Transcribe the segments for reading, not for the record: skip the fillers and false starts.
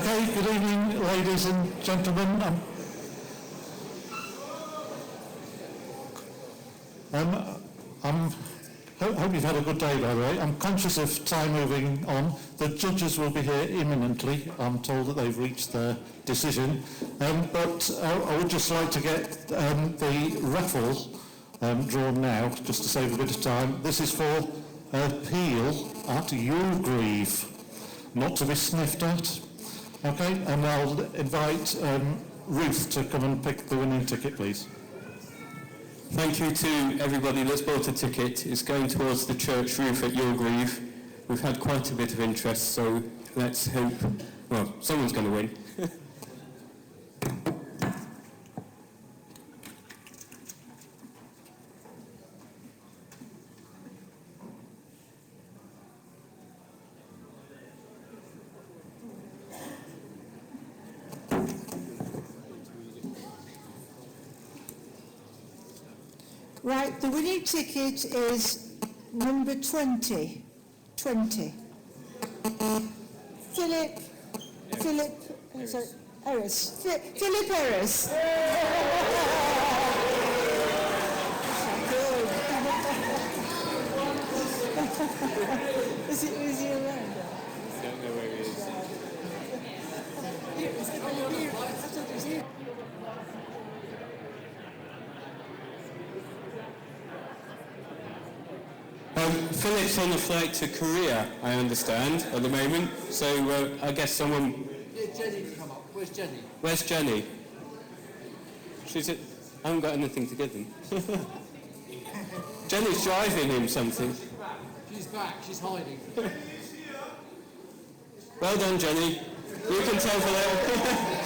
Okay, good evening, ladies and gentlemen. Hope you've had a good day, by the way. I'm conscious of time moving on. The judges will be here imminently. I'm told that they've reached their decision. But I would just like to get the raffle drawn now, just to save a bit of time. This is for appeal at Yulgrave, not to be sniffed at. Okay, and I'll invite Ruth to come and pick the winning ticket, please. Thank you to everybody that's bought a ticket. It's going towards the church roof at Yulgrave. We've had quite a bit of interest, so let's hope, well, someone's going to win. Right, the winning ticket is number 20. 20. Philip Harris. Philip Harris. Is he around? I don't know where he is. Philip's on a flight to Korea, I understand, at the moment. So I guess someone... Get Jenny to come up. Where's Jenny? Where's Jenny? I haven't got anything to give them. Jenny's driving him something. She's back. She's hiding. Well done, Jenny. You can tell Philip.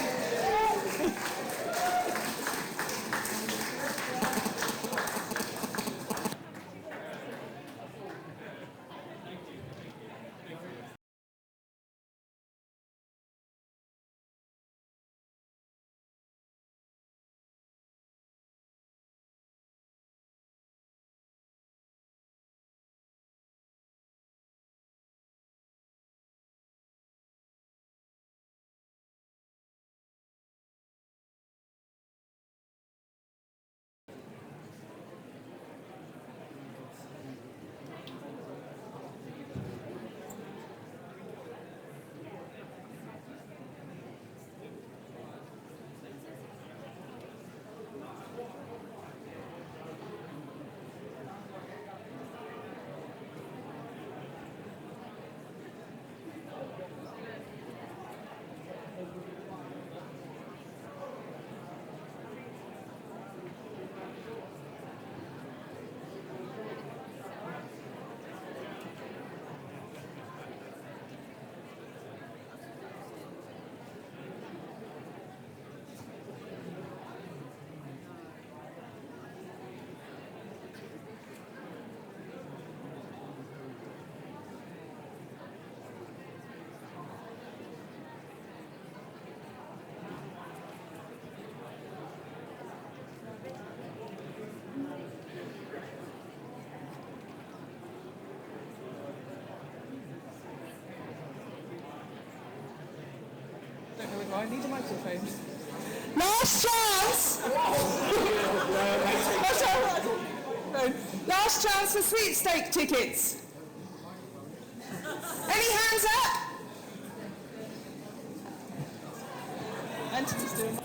I need a microphone. Last chance! Last chance for sweepstake tickets. Any hands up? Anthony's doing.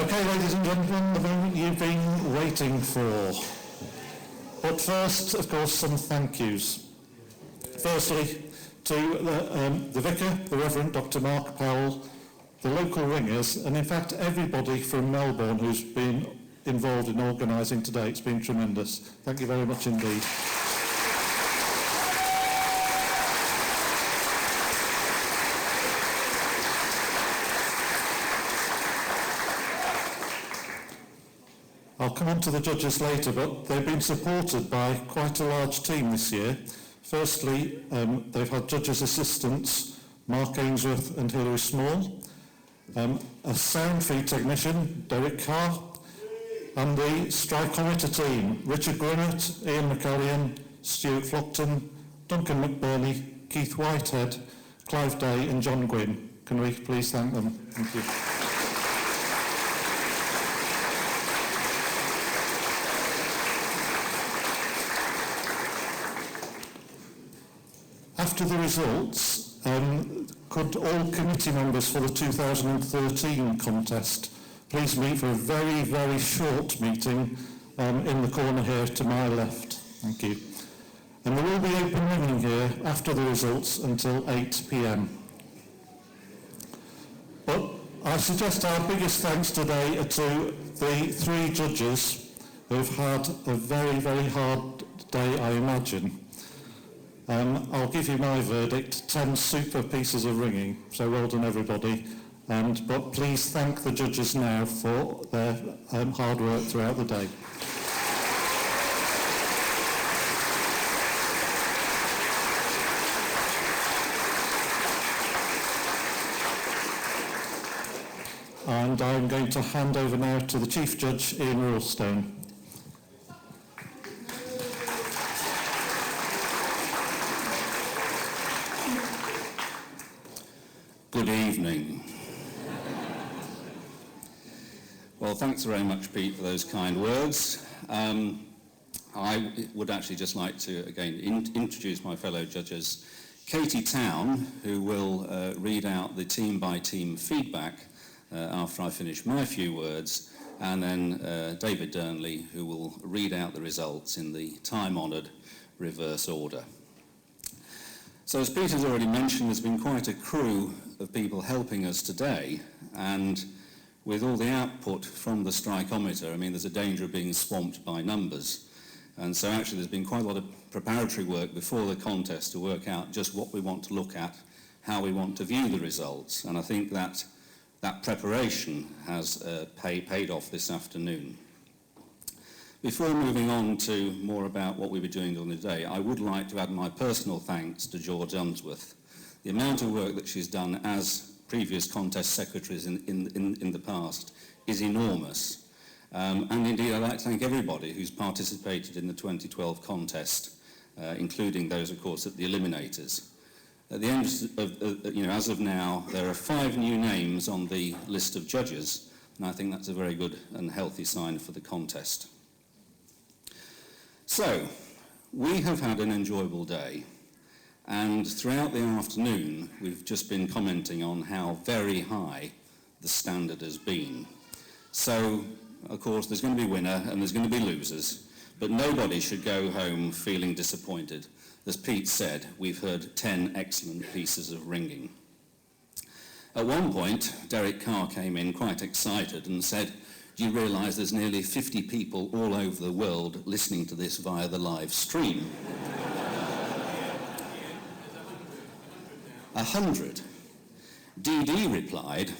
Okay, ladies and gentlemen, the moment you've been waiting for. But first, of course, some thank yous. Firstly, to the Vicar, the Reverend Dr. Mark Powell, the local ringers, and in fact everybody from Melbourne who's been involved in organising today. It's been tremendous. Thank you very much indeed. I'll come on to the judges later, but they've been supported by quite a large team this year. Firstly, they've had judges' assistants, Mark Ainsworth and Hilary Small, a sound feed technician, Derek Carr, and the strikometer team, Richard Grimmett, Ian McCallion, Stuart Flockton, Duncan McBurney, Keith Whitehead, Clive Day and John Gwynn. Can we please thank them? Thank you. After the results, could all committee members for the 2013 contest please meet for a very, very short meeting in the corner here to my left. Thank you. And there will be open ringing here after the results until 8 p.m. But I suggest our biggest thanks today are to the three judges who have had a very, very hard day, I imagine. I'll give you my verdict, 10 super pieces of ringing, so well done everybody. But please thank the judges now for their hard work throughout the day. And I'm going to hand over now to the Chief Judge, Ian Ralstone. Good evening. Well, thanks very much, Pete, for those kind words. I would actually just like to, again, introduce my fellow judges. Katie Town, who will read out the team-by-team feedback after I finish my few words, and then David Durnley, who will read out the results in the time-honoured reverse order. So as Peter's already mentioned, there's been quite a crew of people helping us today, and with all the output from the strikeometer, I mean, there's a danger of being swamped by numbers. And so actually there's been quite a lot of preparatory work before the contest to work out just what we want to look at, how we want to view the results. And I think that preparation has paid off this afternoon. Before moving on to more about what we were doing on the day, I would like to add my personal thanks to George Unsworth. The amount of work that she's done as previous contest secretaries in the past is enormous. And indeed, I'd like to thank everybody who's participated in the 2012 contest, including those, of course, at the Eliminators. At the end of, as of now, there are 5 new names on the list of judges, and I think that's a very good and healthy sign for the contest. So, we have had an enjoyable day, and throughout the afternoon we've just been commenting on how very high the standard has been. So, of course, there's going to be a winner and there's going to be losers, but nobody should go home feeling disappointed. As Pete said, we've heard 10 excellent pieces of ringing. At one point, Derek Carr came in quite excited and said, "Do you realise there's nearly 50 people all over the world listening to this via the live stream?" 100. DD replied,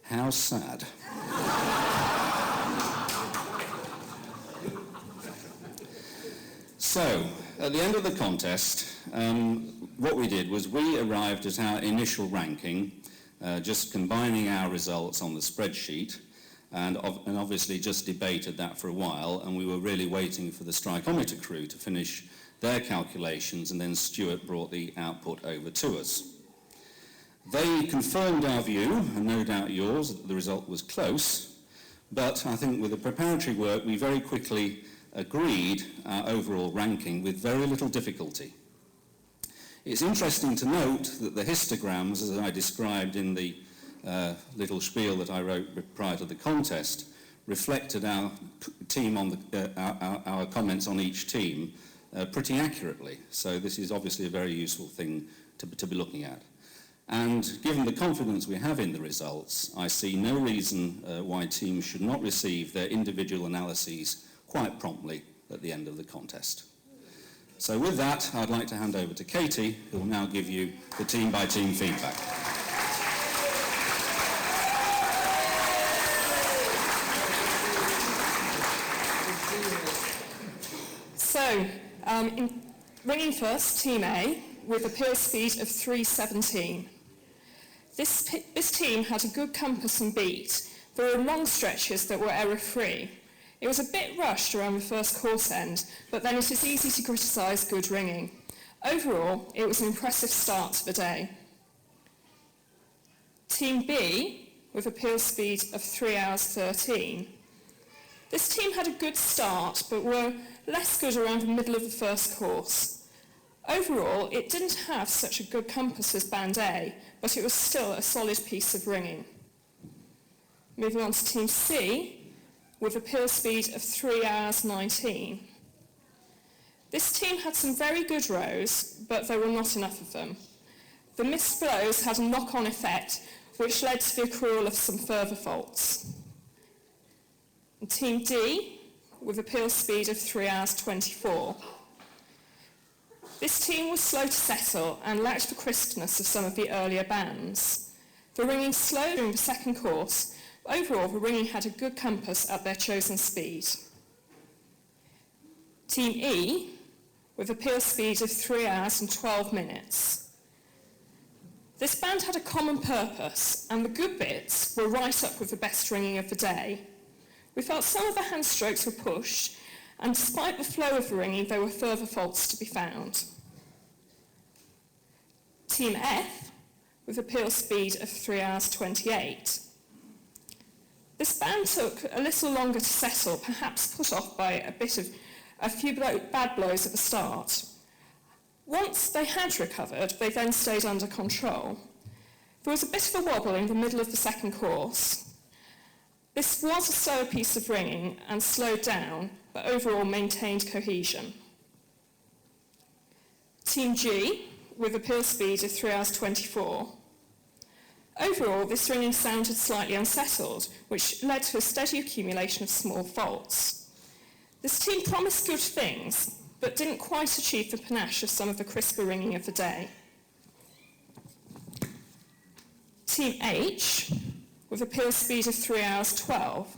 "How sad." So, at the end of the contest, what we did was we arrived at our initial ranking, just combining our results on the spreadsheet, and obviously just debated that for a while, and we were really waiting for the strikeometer crew to finish their calculations, and then Stuart brought the output over to us. They confirmed our view, and no doubt yours, that the result was close, but I think with the preparatory work we very quickly agreed our overall ranking with very little difficulty. It's interesting to note that the histograms, as I described in the little spiel that I wrote prior to the contest reflected our team on our comments on each team pretty accurately. So this is obviously a very useful thing to be looking at. And given the confidence we have in the results, I see no reason why teams should not receive their individual analyses quite promptly at the end of the contest. So with that, I'd like to hand over to Katie, who will now give you the team-by-team feedback. So, in ringing first, Team A, with a peel speed of 3:17. This team had a good compass and beat. There were long stretches that were error-free. It was a bit rushed around the first course end, but then it is easy to criticise good ringing. Overall, it was an impressive start to the day. Team B, with a peel speed of 3:13. This team had a good start, but were less good around the middle of the first course. Overall, it didn't have such a good compass as Band A, but it was still a solid piece of ringing. Moving on to Team C, with a peel speed of 3:19. This team had some very good rows, but there were not enough of them. The missed blows had a knock-on effect, which led to the accrual of some further faults. And Team D, with a peel speed of 3:24. This team was slow to settle and lacked the crispness of some of the earlier bands. The ringing slowed during the second course, but overall the ringing had a good compass at their chosen speed. Team E, with a peel speed of 3 hours and 12 minutes. This band had a common purpose, and the good bits were right up with the best ringing of the day. We felt some of the hand strokes were pushed, and despite the flow of the ringing, there were further faults to be found. Team F, with a peel speed of 3 hours 28. This band took a little longer to settle, perhaps put off by a few bad blows at the start. Once they had recovered, they then stayed under control. There was a bit of a wobble in the middle of the second course. This was a slower piece of ringing and slowed down, but overall maintained cohesion. Team G, with a peel speed of 3 hours 24. Overall, this ringing sounded slightly unsettled, which led to a steady accumulation of small faults. This team promised good things, but didn't quite achieve the panache of some of the crisper ringing of the day. Team H, with a peel speed of 3 hours 12.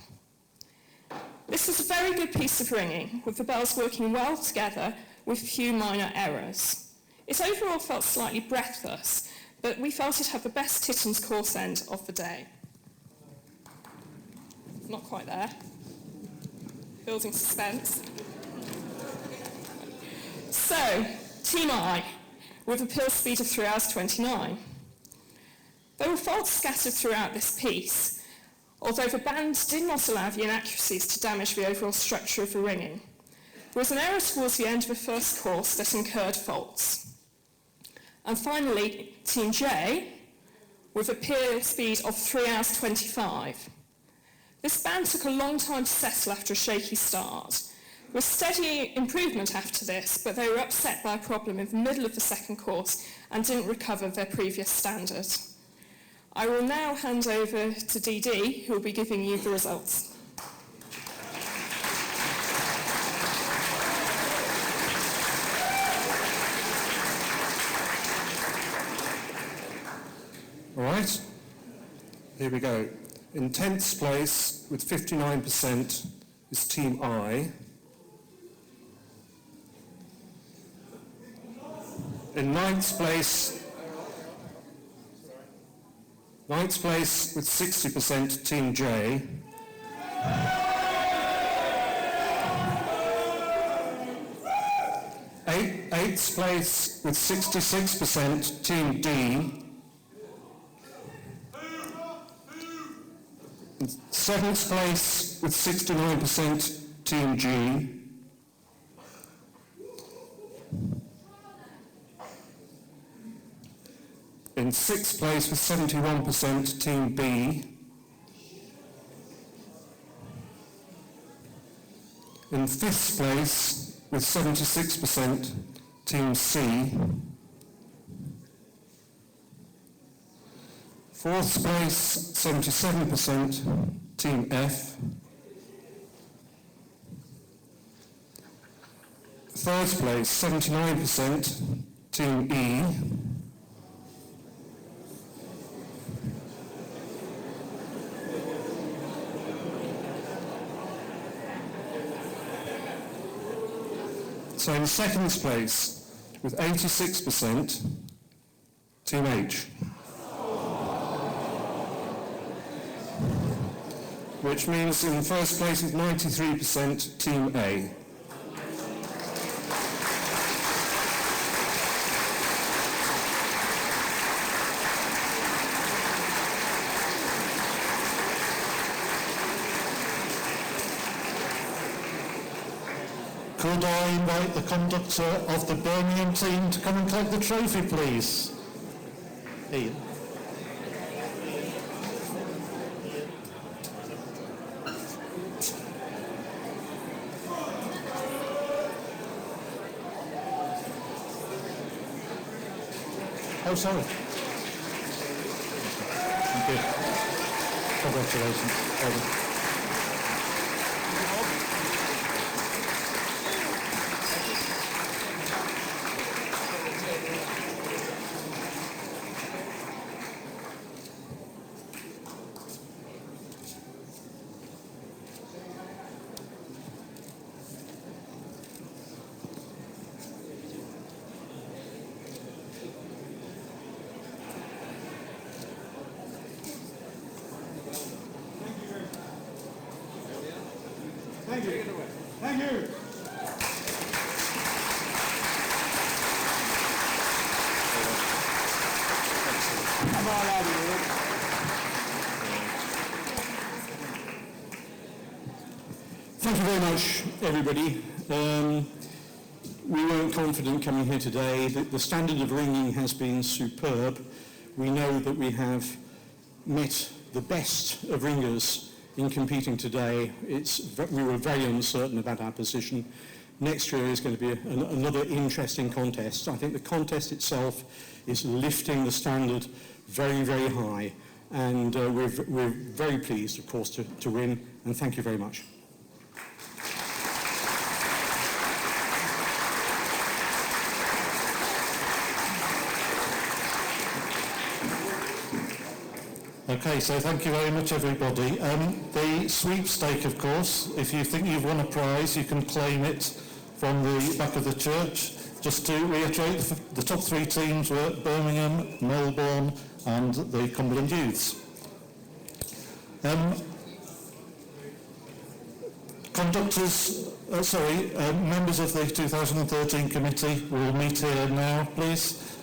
This was a very good piece of ringing, with the bells working well together with few minor errors. It overall felt slightly breathless, but we felt it had the best Titton's course end of the day. Not quite there. Building suspense. So, Team I, with a peel speed of 3 hours 29. There were faults scattered throughout this piece, although the band did not allow the inaccuracies to damage the overall structure of the ringing. There was an error towards the end of the first course that incurred faults. And finally, Team J, with a peel speed of 3 hours 25. This band took a long time to settle after a shaky start. There was steady improvement after this, but they were upset by a problem in the middle of the second course and didn't recover their previous standard. I will now hand over to DD, who will be giving you the results. All right, here we go. In 10th place with 59% is Team I. In ninth place with 60%, Team J. Eighth place with 66%, Team D. In seventh place with 69%, Team G. In sixth place with 71%, Team B. In fifth place with 76%, Team C. Fourth place, 77%, Team F. Third place, 79%, Team E. So in second place, with 86%, Team H. Which means in first place with 93%, Team A. Could I invite the conductor of the Birmingham team to come and collect the trophy, please? Ian. Oh, sorry. Thank you. Congratulations. Well done. Thank you. Thank you. I'm all out of here. Thank you very much, everybody. We weren't confident coming here today. The standard of ringing has been superb. We know that we have met the best of ringers in competing today. We were very uncertain about our position. Next year is going to be another interesting contest. I think the contest itself is lifting the standard very, very high, and we're very pleased, of course, to win, and thank you very much. Okay, so thank you very much, everybody. The sweepstake, of course, if you think you've won a prize, you can claim it from the back of the church. Just to reiterate, the top three teams were Birmingham, Melbourne, and the Cumberland Youths. Members of the 2013 committee will meet here now, please.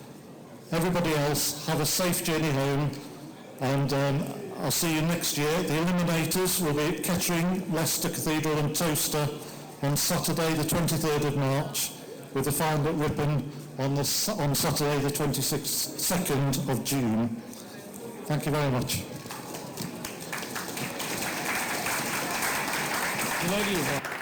Everybody else, have a safe journey home. And I'll see you next year. The eliminators will be at Kettering, Leicester Cathedral and Toaster on Saturday the 23rd of March, with the final ribbon on Saturday the 22nd of June. Thank you very much. Ladies.